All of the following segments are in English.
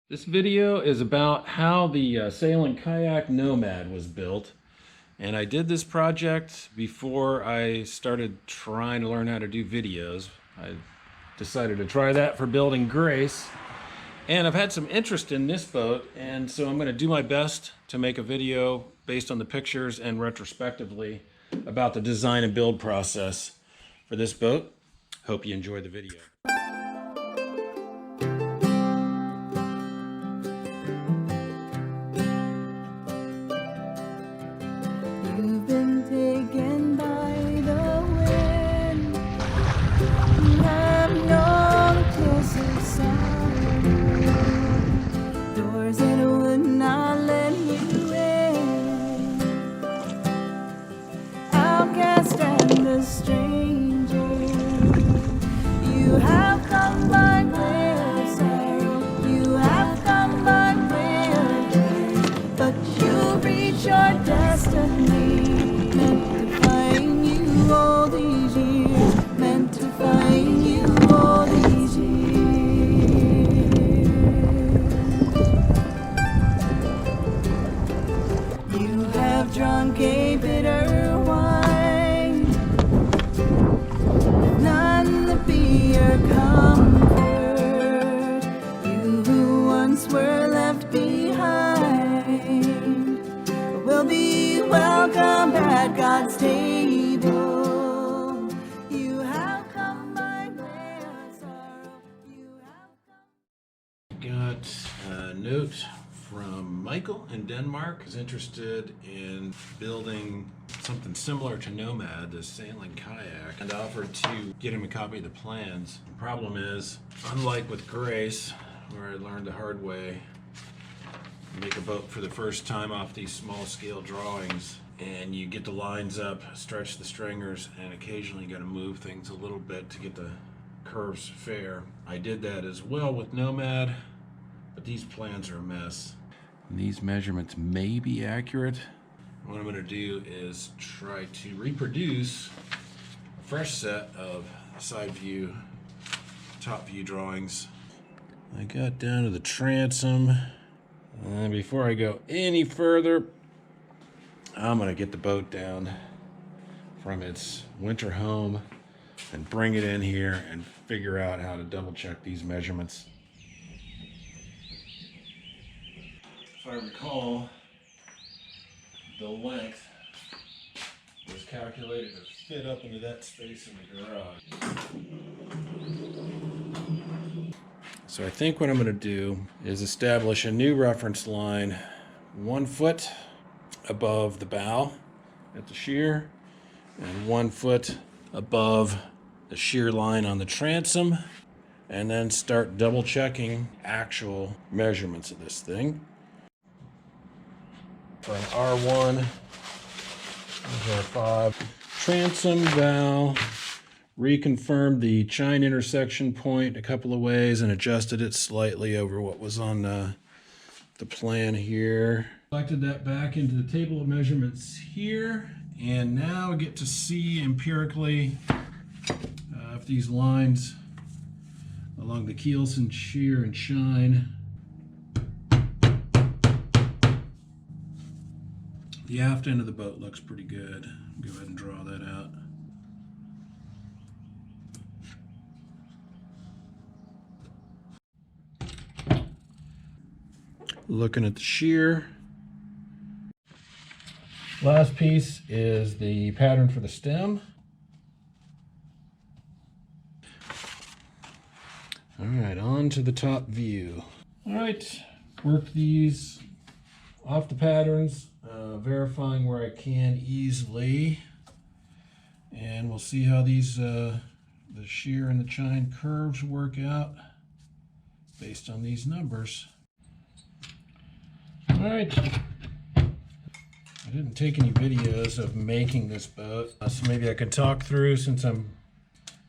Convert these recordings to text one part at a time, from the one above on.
This video is about how the sailing kayak Nomad was built. And I did this project before I started trying to learn how to do videos. I decided to try that for building Grace. And I've had some interest in this boat, and so I'm going to do my best to make a video based on the pictures and retrospectively about the design and build process for this boat. Hope you enjoy the video. You've been taken by the wind. You have no closer side. Doors that would not let you in. Outcast and a stranger. You have come by way of sorrow. You have come by way of joy. But you reach your destiny. Meant to find you all these years. Meant to find you all these years. You have drunk a bitter wine, with none to be your comfort. You who once were left behind will be welcome at God's table. You have come by way of sorrow. You have come. Got a note from Michael in Denmark, who's interested in building something similar to Nomad, the sailing kayak, and offered to get him a copy of the plans. The problem is, unlike with Grace, where I learned the hard way, make a boat for the first time off these small scale drawings, and you get the lines up, stretch the stringers, and occasionally you got to move things a little bit to get the curves fair. I did that as well with Nomad, but these plans are a mess. These measurements may be accurate. What I'm going to do is try to reproduce a fresh set of side view, top view drawings. I got down to the transom. And before I go any further, I'm going to get the boat down from its winter home and bring it in here and figure out how to double check these measurements. If I recall, the length was calculated to fit up into that space in the garage. So I think what I'm going to do is establish a new reference line 1 foot above the bow at the shear and 1 foot above the shear line on the transom, and then start double checking actual measurements of this thing. For an R1, R5, transom, bow, reconfirmed the chine intersection point a couple of ways and adjusted it slightly over what was on the plan here. Collected that back into the table of measurements here, and now I get to see empirically if these lines along the keelson, shear, and chine. The aft end of the boat looks pretty good. Go ahead and draw that out. Looking at the shear. Last piece is the pattern for the stem. All right, on to the top view. All right, work these off the patterns, verifying where I can easily. And we'll see how these, the shear and the chine curves work out based on these numbers. All right, I didn't take any videos of making this boat, so maybe I can talk through since I'm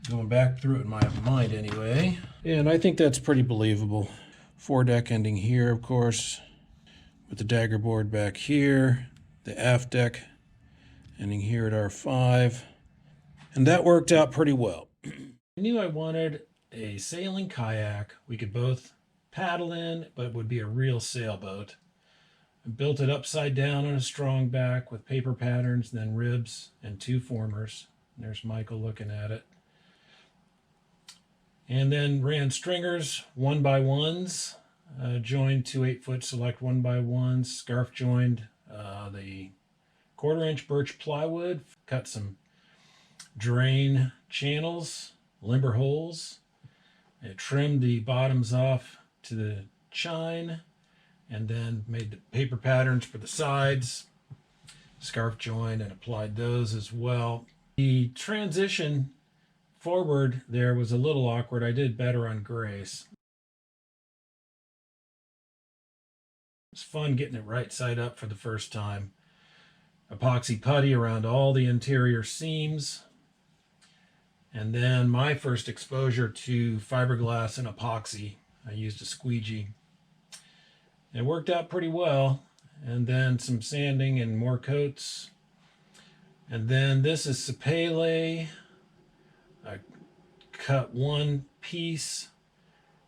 going back through it in my mind anyway. And I think that's pretty believable. Foredeck ending here, of course, with the dagger board back here, the aft deck ending here at R5, and that worked out pretty well. I knew I wanted a sailing kayak we could both paddle in, but would be a real sailboat. I built it upside down on a strong back with paper patterns, then ribs and 2 formers. There's Michael looking at it. And then ran stringers 1x1s, joined 2 8-foot select 1x1s, scarf joined the 1/4-inch birch plywood, cut some drain channels, limber holes, and trimmed the bottoms off to the chine, and then made the paper patterns for the sides, scarf joined, and applied those as well. The transition forward there was a little awkward. I did better on Grace. It's fun getting it right side up for the first time. Epoxy putty around all the interior seams. And then my first exposure to fiberglass and epoxy. I used a squeegee. It worked out pretty well. And then some sanding and more coats. And then this is Sapele. I cut 1 piece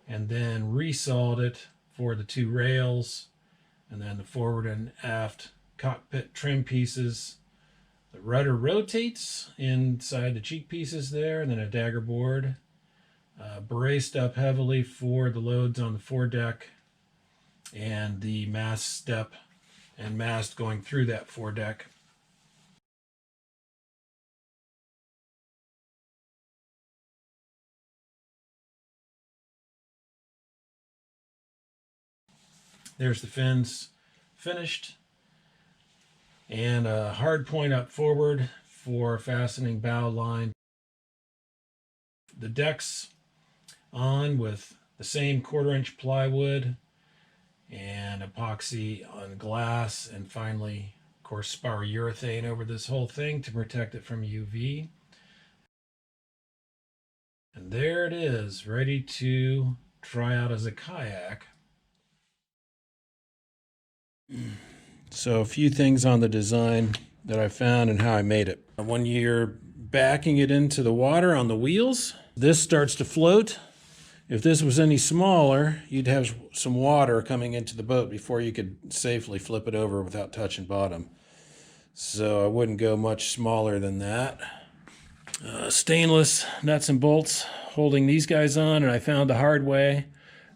and then resawed it for the 2 rails, and then the forward and aft cockpit trim pieces. The rudder rotates inside the cheek pieces there, and then a dagger board. Braced up heavily for the loads on the foredeck and the mast step and mast going through that foredeck. There's the fins finished, and a hard point up forward for fastening bow line. The deck's on with the same 1/4-inch plywood and epoxy on glass, and finally, of course, spar-urethane over this whole thing to protect it from UV. And there it is, ready to try out as a kayak. So a few things on the design that I found and how I made it. When you're backing it into the water on the wheels, this starts to float. If this was any smaller, you'd have some water coming into the boat before you could safely flip it over without touching bottom. So I wouldn't go much smaller than that. Stainless nuts and bolts holding these guys on, and I found the hard way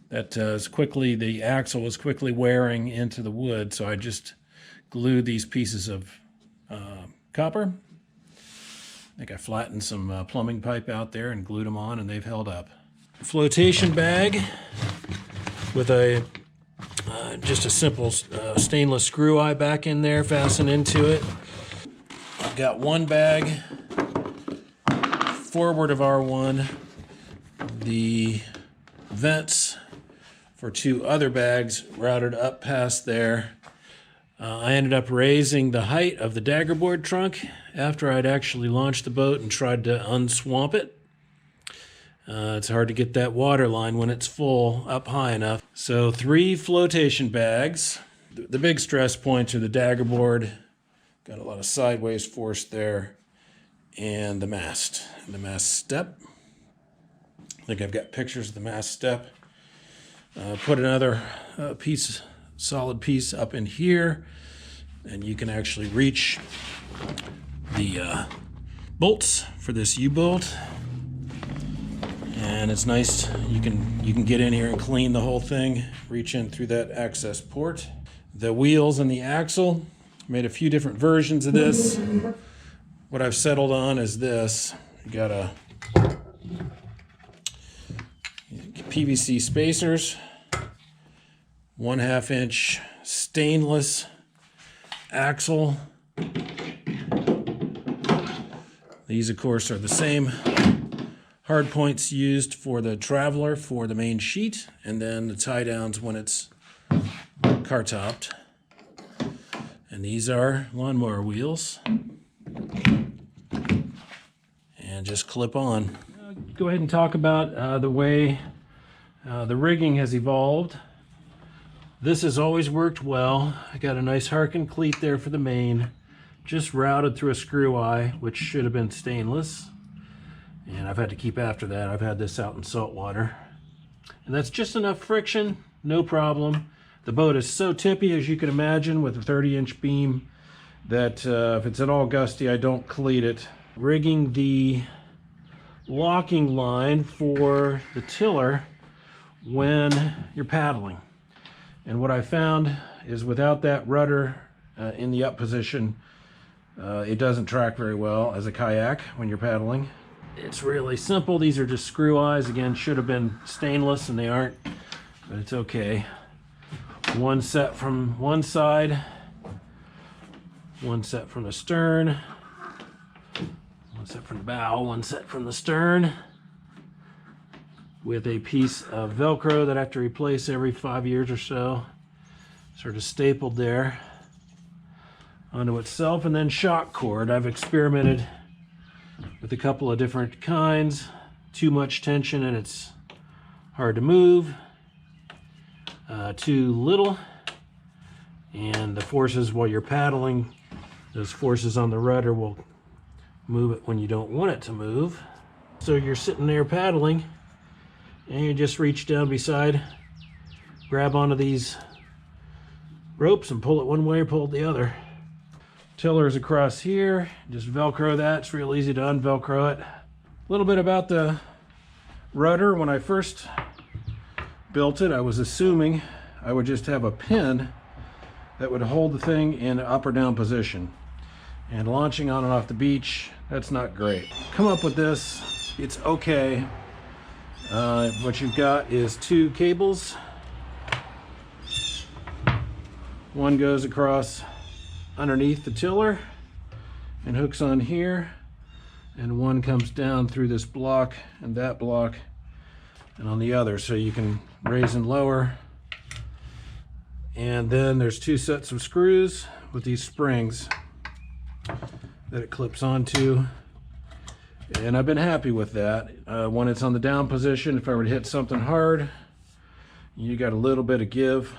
that the axle was quickly wearing into the wood, so I just glued these pieces of copper. I think I flattened some plumbing pipe out there and glued them on, and they've held up. Flotation bag with just a simple stainless screw eye back in there, fasten into it. I've got 1 bag forward of R1, the vents for 2 other bags routed up past there. I ended up raising the height of the daggerboard trunk after I'd actually launched the boat and tried to unswamp it. It's hard to get that water line when it's full up high enough. So 3 flotation bags. The big stress points are the daggerboard. Got a lot of sideways force there. And the mast step. I think I've got pictures of the mast step. Put another solid piece up in here, and you can actually reach the bolts for this U-bolt. And it's nice, you can get in here and clean the whole thing, reach in through that access port. The wheels and the axle, made a few different versions of this. What I've settled on is this. You got a PVC spacers, 1/2 inch stainless axle. These, of course, are the same hard points used for the Traveler for the main sheet, and then the tie downs when it's car topped. And these are lawnmower wheels. And just clip on. Go ahead and talk about the way the rigging has evolved. This has always worked well. I got a nice Harken cleat there for the main, just routed through a screw eye, which should have been stainless. And I've had to keep after that. I've had this out in salt water. And that's just enough friction, no problem. The boat is so tippy, as you can imagine, with a 30-inch beam, that if it's at all gusty, I don't cleat it. Rigging the locking line for the tiller when you're paddling. And what I found is without that rudder in the up position, it doesn't track very well as a kayak when you're paddling. It's really simple. These are just screw eyes. Again, should have been stainless and they aren't, but it's okay. One set from one side, one set from the stern, one set from the bow, one set from the stern, with a piece of Velcro that I have to replace every 5 years or so, sort of stapled there onto itself. And then shock cord. I've experimented with a couple of different kinds. Too much tension and it's hard to move. Too little, and the forces while you're paddling, those forces on the rudder will move it when you don't want it to move. So you're sitting there paddling and you just reach down beside, grab onto these ropes and pull it one way or pull it the other. Tiller's across here, just Velcro that. It's real easy to unvelcro it. A little bit about the rudder. When I first built it, I was assuming I would just have a pin that would hold the thing in up or down position. And launching on and off the beach, that's not great. Come up with this, it's okay. What you've got is two cables. One goes across underneath the tiller and hooks on here, and one comes down through this block and that block and on the other, so you can raise and lower. And then there's two sets of screws with these springs that it clips onto, and I've been happy with that. When it's on the down position, if I were to hit something hard, you got a little bit of give.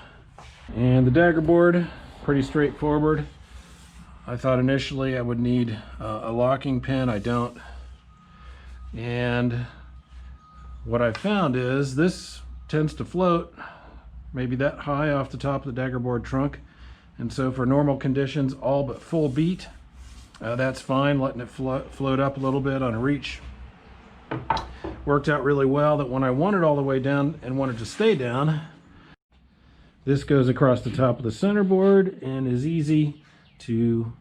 And the dagger board, pretty straightforward. I thought initially I would need a locking pin. I don't. And what I found is this tends to float maybe that high off the top of the dagger board trunk, and so for normal conditions, all but full beat, that's fine. Letting it float up a little bit on a reach worked out really well. That when I wanted all the way down and wanted to stay down, this goes across the top of the center board and is easy to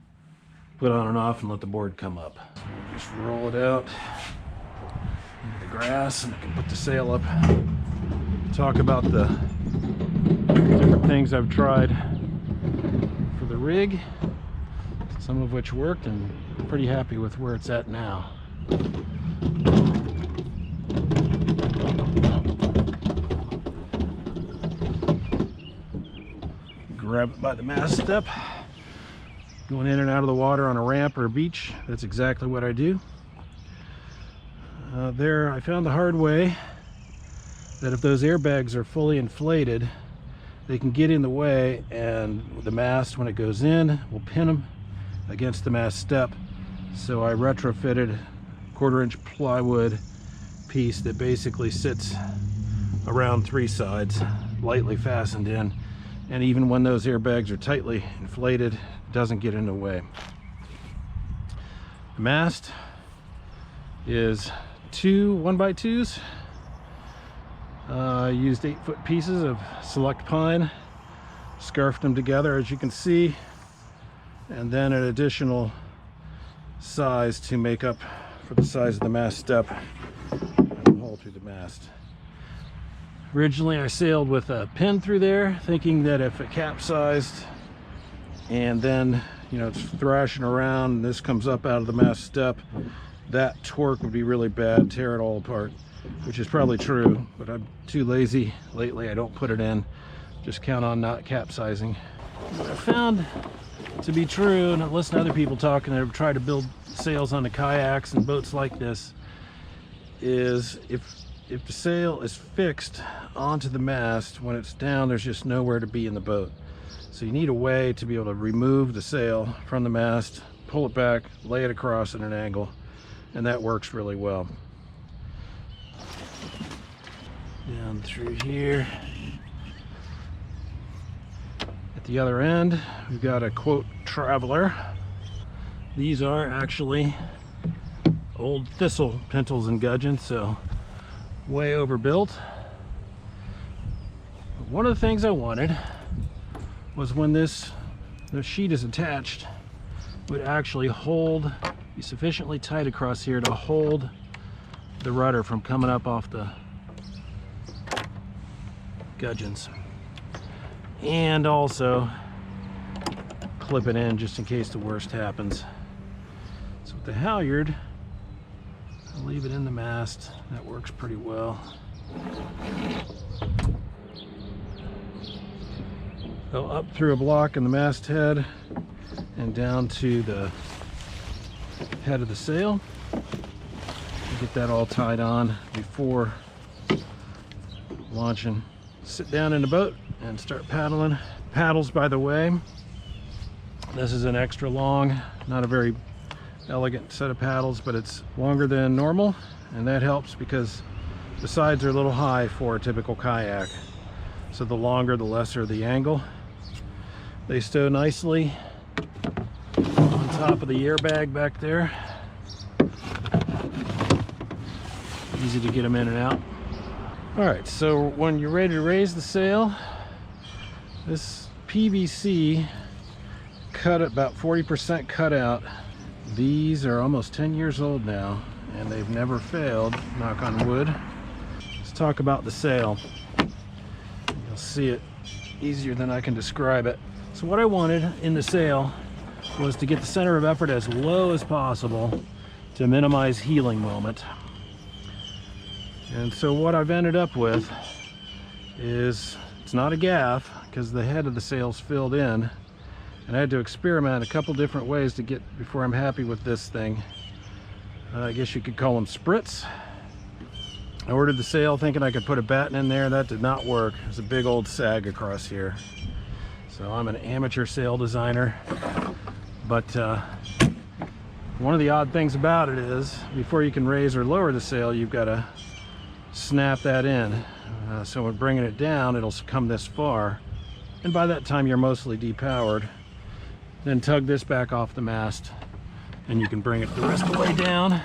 put on and off and let the board come up. So just roll it out into the grass and I can put the sail up. Talk about the different things I've tried for the rig, some of which worked, and I'm pretty happy with where it's at now. Grab it by the mast step. Going in and out of the water on a ramp or a beach, that's exactly what I do. There, I found the hard way that if those airbags are fully inflated, they can get in the way, and the mast, when it goes in, will pin them against the mast step. So I retrofitted a 1/4-inch plywood piece that basically sits around three sides, lightly fastened in, and even when those airbags are tightly inflated, it doesn't get in the way. The mast is two 1x2s. I used 8-foot pieces of select pine, scarfed them together as you can see, and then an additional size to make up for the size of the mast step and hole through the mast. Originally I sailed with a pin through there, thinking that if it capsized and then, you know, it's thrashing around and this comes up out of the mast step, that torque would be really bad, tear it all apart, which is probably true, but I'm too lazy lately. I don't put it in, just count on not capsizing. What I found to be true, and I listen to other people talking that have tried to build sails onto kayaks and boats like this, is if the sail is fixed onto the mast, when it's down, there's just nowhere to be in the boat. So you need a way to be able to remove the sail from the mast, pull it back, lay it across at an angle, and that works really well. down through here. At the other end, we've got a quote traveler. These are actually old thistle pintles and gudgeons, so way overbuilt. But one of the things I wanted was when the sheet is attached, it would actually be sufficiently tight across here to hold the rudder from coming up off the gudgeons, and also clip it in just in case the worst happens. So with the halyard, I'll leave it in the mast. That works pretty well. Go up through a block in the masthead and down to the head of the sail. Get that all tied on before launching. Sit down in the boat and start paddling. Paddles, by the way, this is an extra long, not a very elegant set of paddles, but it's longer than normal, and that helps because the sides are a little high for a typical kayak. So the longer, the lesser the angle. They stow nicely on top of the airbag back there. Easy to get them in and out. All right, so when you're ready to raise the sail, this PVC cut at about 40% cut out. These are almost 10 years old now, and they've never failed, knock on wood. Let's talk about the sail. You'll see it easier than I can describe it. So what I wanted in the sail was to get the center of effort as low as possible to minimize heeling moment. And so what I've ended up with is, it's not a gaff because the head of the sail's filled in, and I had to experiment a couple different ways to get before I'm happy with this thing. I guess you could call them sprits. I ordered the sail thinking I could put a batten in there. That did not work. There's a big old sag across here. So I'm an amateur sail designer, but one of the odd things about it is before you can raise or lower the sail, you've got to snap that in. So when bringing it down, it'll come this far, and by that time you're mostly depowered. Then tug this back off the mast and you can bring it the rest of the way down.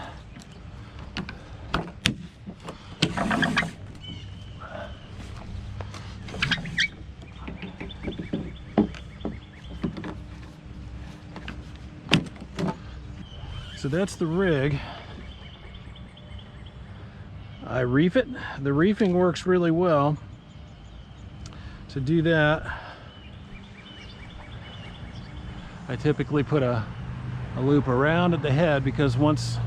So that's the rig. I reef it. The reefing works really well. To do that, I typically put a loop around at the head, because once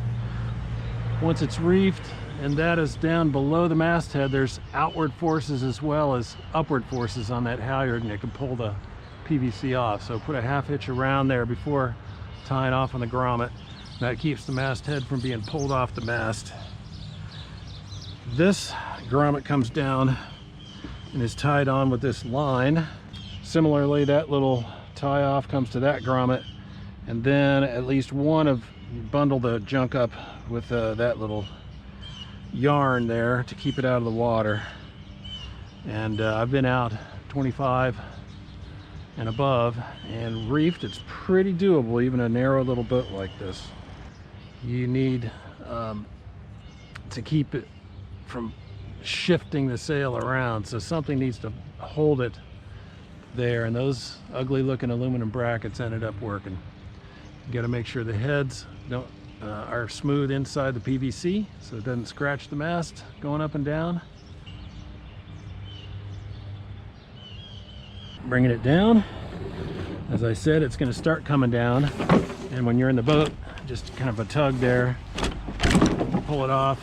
it's reefed and that is down below the masthead, there's outward forces as well as upward forces on that halyard, and it can pull the PVC off. So put a half hitch around there before tying off on the grommet. That keeps the masthead from being pulled off the mast. This grommet comes down and is tied on with this line. Similarly, that little tie off comes to that grommet, and then at least one of, bundle the junk up with that little yarn there to keep it out of the water. And I've been out 25 and above and reefed. It's pretty doable, even a narrow little boat like this. You need to keep it from shifting the sail around, so something needs to hold it there, and those ugly looking aluminum brackets ended up working. You got to make sure the heads are smooth inside the PVC so it doesn't scratch the mast going up and down. Bringing it down, as I said, it's going to start coming down, and when you're in the boat, just kind of a tug there, pull it off.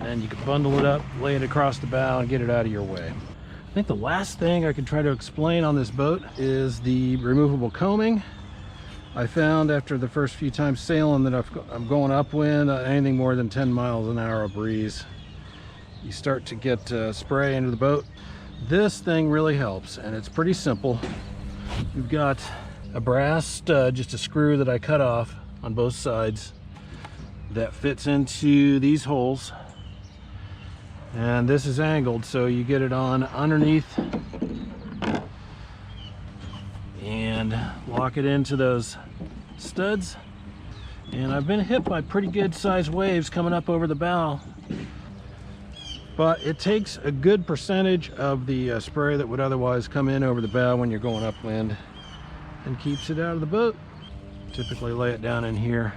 And you can bundle it up, lay it across the bow, and get it out of your way. I think the last thing I could try to explain on this boat is the removable coaming. I found after the first few times sailing that I'm going upwind, anything more than 10 miles an hour of breeze, you start to get spray into the boat. This thing really helps, and it's pretty simple. You've got a brass stud, just a screw that I cut off on both sides. that fits into these holes, and this is angled so you get it on underneath and lock it into those studs. And I've been hit by pretty good sized waves coming up over the bow, but it takes a good percentage of the spray that would otherwise come in over the bow when you're going upwind and keeps it out of the boat. Typically lay it down in here,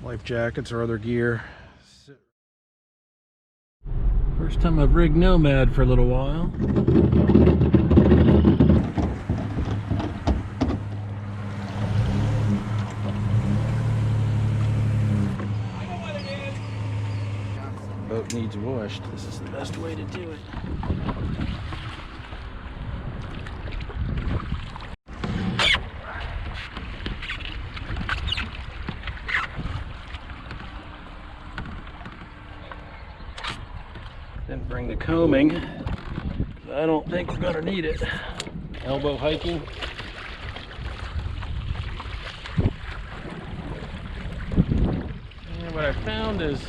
life jackets or other gear. First time I've rigged Nomad for a little while. Boat needs washed. This is the best way to do it. Didn't bring the combing. I don't think we're gonna need it. Elbow hiking. And what I found is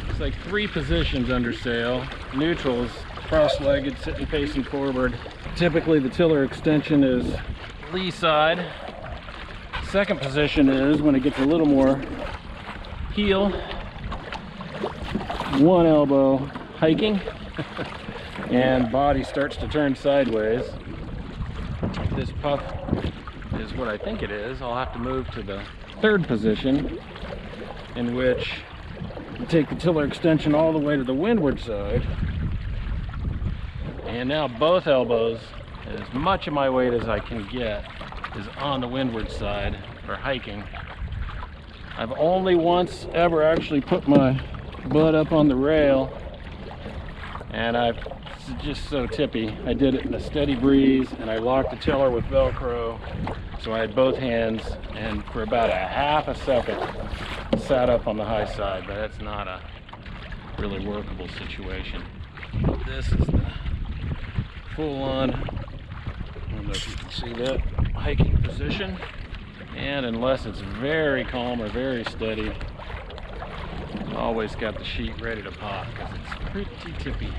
it's like 3 positions under sail. Neutral is cross-legged, sitting facing forward. Typically the tiller extension is lee side. Second position is when it gets a little more heel, one elbow hiking, and body starts to turn sideways. This puff is what I think it is. I'll have to move to the third position, in which you take the tiller extension all the way to the windward side, and now both elbows, as much of my weight as I can get, is on the windward side for hiking. I've only once ever actually put my butt up on the rail, and it's just so tippy. I did it in a steady breeze, and I locked the tiller with Velcro, so I had both hands, and for about a half a second sat up on the high side, but that's not a really workable situation. This is the full-on, I don't know if you can see that, hiking position, and unless it's very calm or very steady, always got the sheet ready to pop because it's pretty tippy.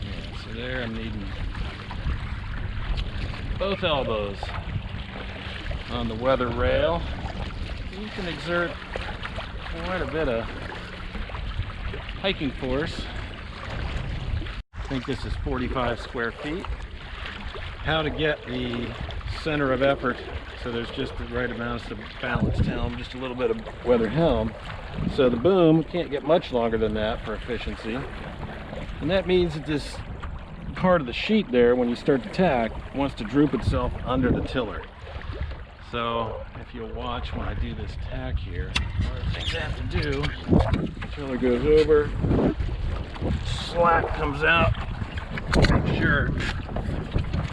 Yeah, so there I'm needing both elbows on the weather rail. You can exert quite a bit of hiking force. I think this is 45 square feet. How to get the center of effort so there's just the right amount of balanced helm, just a little bit of weather helm. So the boom can't get much longer than that for efficiency. And that means that this part of the sheet there, when you start to tack, wants to droop itself under the tiller. So if you'll watch when I do this tack here, one of the things I have to do, the tiller goes over, slack comes out, make sure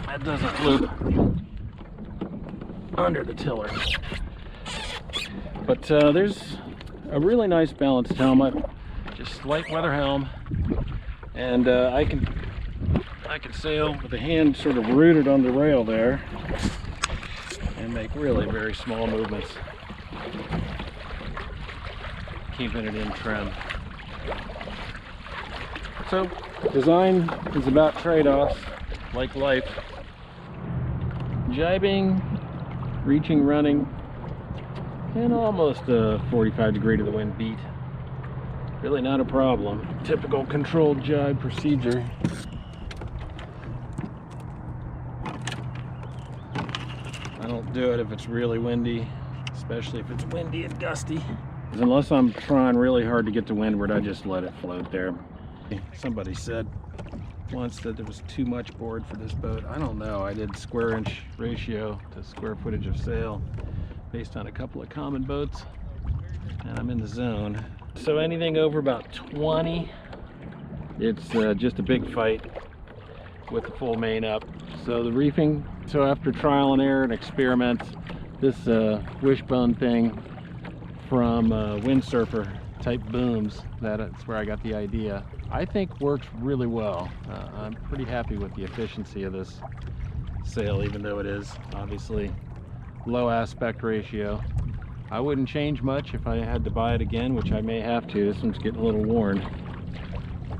that doesn't loop under the tiller. But there's a really nice balanced helmet, just light weather helm, and I can sail with the hand sort of rooted on the rail there and make really very small movements, keeping it in trim. So design is about trade-offs, like life. Jibing, reaching, running, and almost a 45 degree to the wind beat. Really not a problem. Typical controlled jibe procedure. I don't do it if it's really windy, especially if it's windy and gusty. Unless I'm trying really hard to get to windward, I just let it float there. Somebody said once that there was too much board for this boat. I don't know. I did square inch ratio to square footage of sail based on a couple of common boats, and I'm in the zone. So anything over about 20, it's just a big fight with the full main up. So the reefing, so after trial and error and experiments, this wishbone thing from windsurfer type booms, that's where I got the idea, I think works really well. I'm pretty happy with the efficiency of this sail, even though it is obviously low aspect ratio. I wouldn't change much if I had to buy it again, which I may have to. This one's getting a little worn.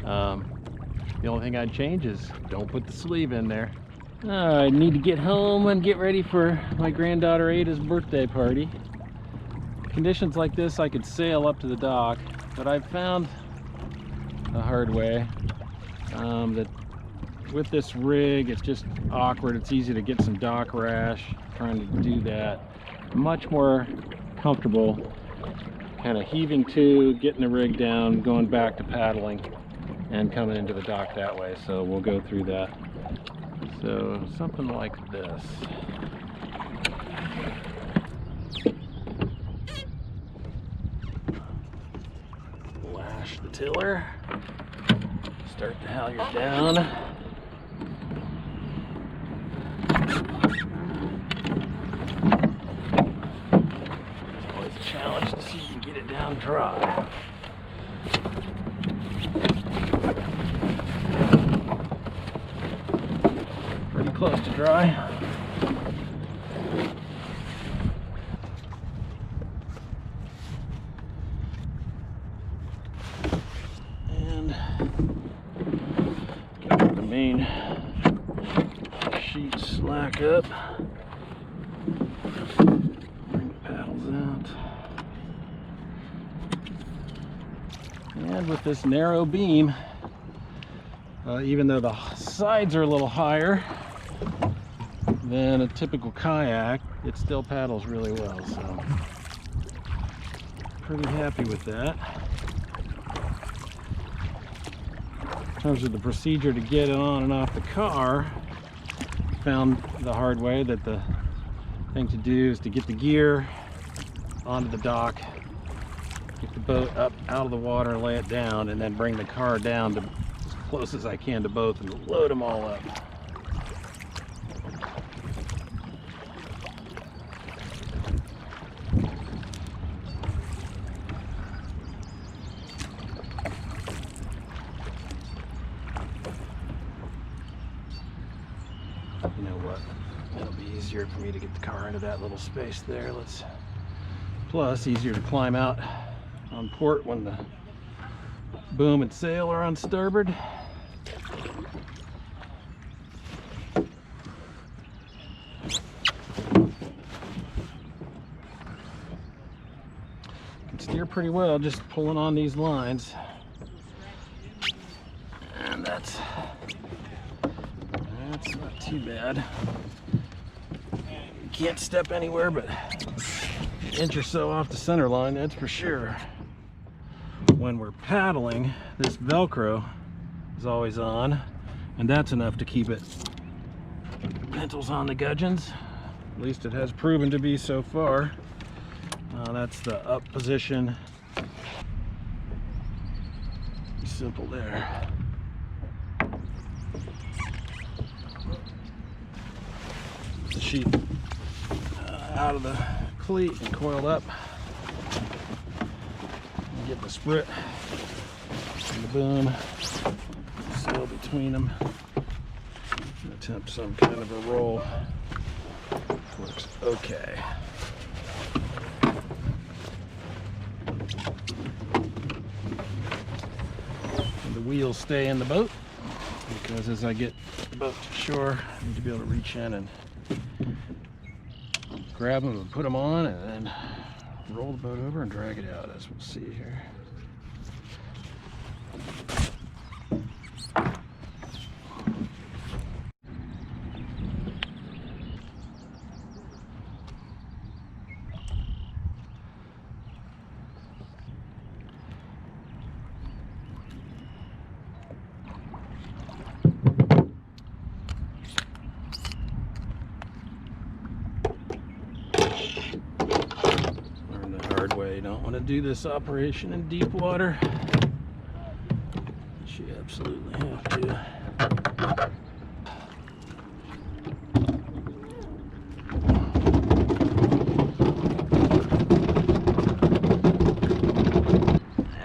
The only thing I'd change is don't put the sleeve in there. I need to get home and get ready for my granddaughter Ada's birthday party. Conditions like this, I could sail up to the dock, but I've found the hard way that with this rig, it's just awkward. It's easy to get some dock rash trying to do that. Much more comfortable kind of heaving to, getting the rig down, going back to paddling, and coming into the dock that way. So we'll go through that. So something like this. Lash the tiller. Start the halyard down. It's always a challenge to see if you can get it down dry. Pretty close to dry. And get the main sheet slack up. Bring the paddles out. And with this narrow beam, even though the sides are a little higher than a typical kayak, it still paddles really well, so pretty happy with that. In terms of the procedure to get it on and off the car, found the hard way that the thing to do is to get the gear onto the dock, get the boat up out of the water, lay it down, and then bring the car down to as close as I can to both and load them all up. You know what? It'll be easier for me to get the car into that little space there. Plus, easier to climb out on port when the boom and sail are on starboard. Can steer pretty well just pulling on these lines. And that's not too bad. You can't step anywhere but an inch or so off the center line, that's for sure. When we're paddling, this Velcro is always on, and that's enough to keep it pimples on the gudgeons. At least it has proven to be so far. That's the up position. Simple there. The sheet out of the cleat and coiled up. And get the sprit and the boom, sail between them, and attempt some kind of a roll. Works okay. And the wheels stay in the boat because as I get the boat to shore, I need to be able to reach in and grab them and put them on, and then roll the boat over and drag it out, as we'll see here. Way. You don't want to do this operation in deep water. You absolutely have to.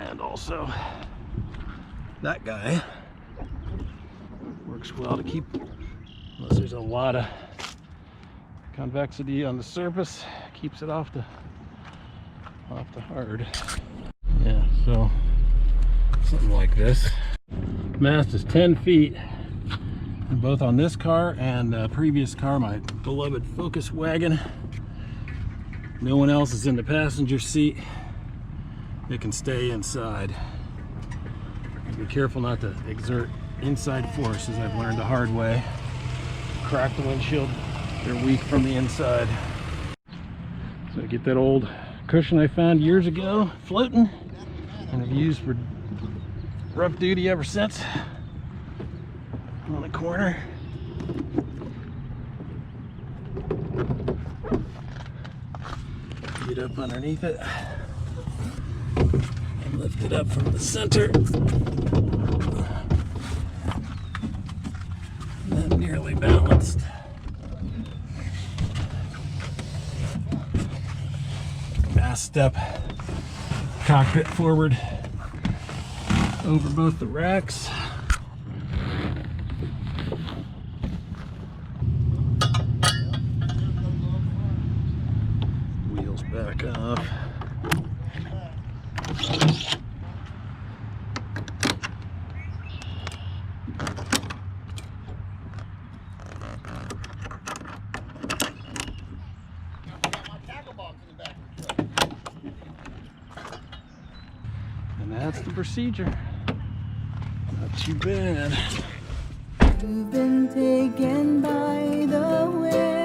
And also, that guy works well to keep, unless there's a lot of Convexity on the surface keeps it off the hard. Yeah, so something like this. Mast is 10 feet, both on this car and previous car, my beloved Focus wagon. No one else is in the passenger seat. It can stay inside. Be careful not to exert inside force, as I've learned the hard way. Crack the windshield, they're weak from the inside. So I get that old cushion I found years ago floating, and I've used for rough duty ever since. On the corner. Get up underneath it and lift it up from the center. Not nearly balanced. Mast step, cockpit forward over both the racks. Wheels back off. And that's the procedure. Not too bad. You've been taken by the wind.